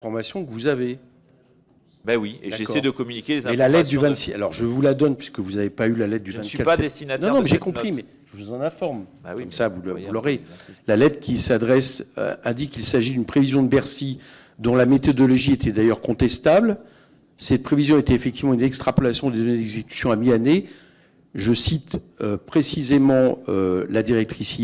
information que vous avez. Ben oui, et j'essaie de communiquer les informations. Et la lettre du 26... Alors, je vous la donne, puisque vous n'avez pas eu la lettre du 24... Je ne suis pas destinataire non, mais j'ai compris, mais je vous en informe. Bah oui, comme ça, vous l'aurez. La lettre qui s'adresse indique qu'il s'agit d'une prévision de Bercy dont la méthodologie était d'ailleurs contestable. Cette prévision était effectivement une extrapolation des données d'exécution à mi-année. Je cite précisément la directrice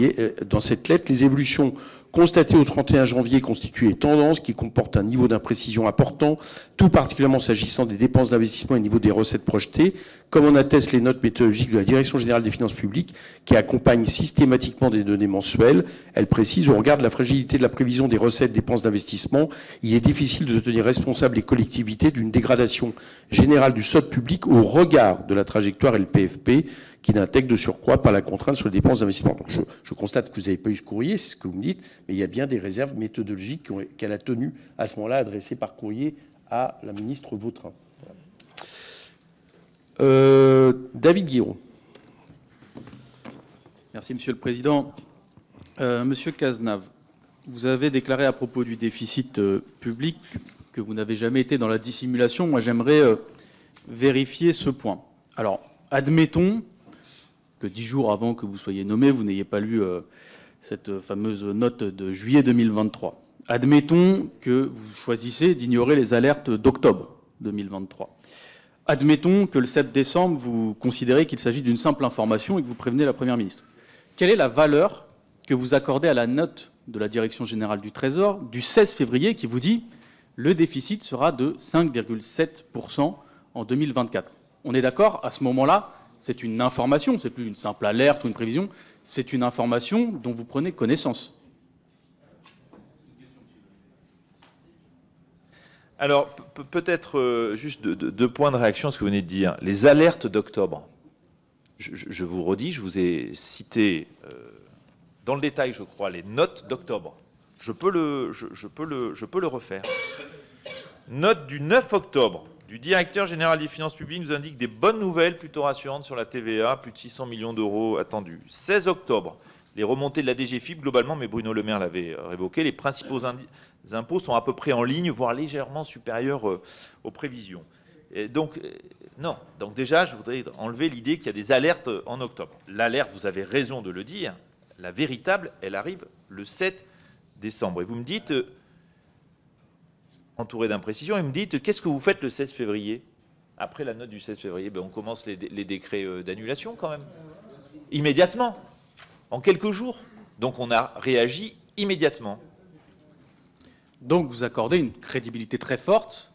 dans cette lettre. Les évolutions constatées au 31 janvier constituent une tendance qui comporte un niveau d'imprécision important, tout particulièrement s'agissant des dépenses d'investissement et niveau des recettes projetées, comme en attestent les notes méthodologiques de la Direction générale des finances publiques, qui accompagnent systématiquement des données mensuelles. Elle précise, au regard de la fragilité de la prévision des recettes dépenses d'investissement, il est difficile de tenir responsable les collectivités d'une dégradation générale du solde public au regard de la trajectoire LPFP, qui n'intègre de surcroît pas la contrainte sur les dépenses d'investissement. Donc je constate que vous n'avez pas eu ce courrier, c'est ce que vous me dites, mais il y a bien des réserves méthodologiques qu'elle a tenues à ce moment-là, adressées par courrier à la ministre Vautrin. David Guiraud. Merci, Monsieur le Président. Monsieur Cazenave, vous avez déclaré à propos du déficit public que vous n'avez jamais été dans la dissimulation. Moi, j'aimerais vérifier ce point. Alors, admettons que 10 jours avant que vous soyez nommé, vous n'ayez pas lu cette fameuse note de juillet 2023. Admettons que vous choisissez d'ignorer les alertes d'octobre 2023. Admettons que le 7 décembre, vous considérez qu'il s'agit d'une simple information et que vous prévenez la Première ministre. Quelle est la valeur que vous accordez à la note de la Direction générale du Trésor du 16 février qui vous dit « le déficit sera de 5,7% en 2024 ». On est d'accord, à ce moment-là, c'est une information, c'est plus une simple alerte ou une prévision, c'est une information dont vous prenez connaissance. Alors, peut-être juste deux points de réaction à ce que vous venez de dire. Les alertes d'octobre. Je vous redis, je vous ai cité dans le détail, je crois, les notes d'octobre. Je peux le refaire. Note du 9 octobre du directeur général des finances publiques nous indique des bonnes nouvelles plutôt rassurantes sur la TVA, plus de 600 millions d'euros attendus. 16 octobre, les remontées de la DGFiP, globalement, mais Bruno Le Maire l'avait révoqué, les principaux impôts sont à peu près en ligne, voire légèrement supérieurs aux prévisions. Et donc, non. Donc déjà, je voudrais enlever l'idée qu'il y a des alertes en octobre. L'alerte, vous avez raison de le dire, la véritable, elle arrive le 7 décembre. Et vous me dites, entouré d'imprécisions, et me dites, qu'est-ce que vous faites le 16 février? Après la note du 16 février, on commence les décrets d'annulation quand même. Immédiatement, en quelques jours. Donc on a réagi immédiatement. Donc vous accordez une crédibilité très forte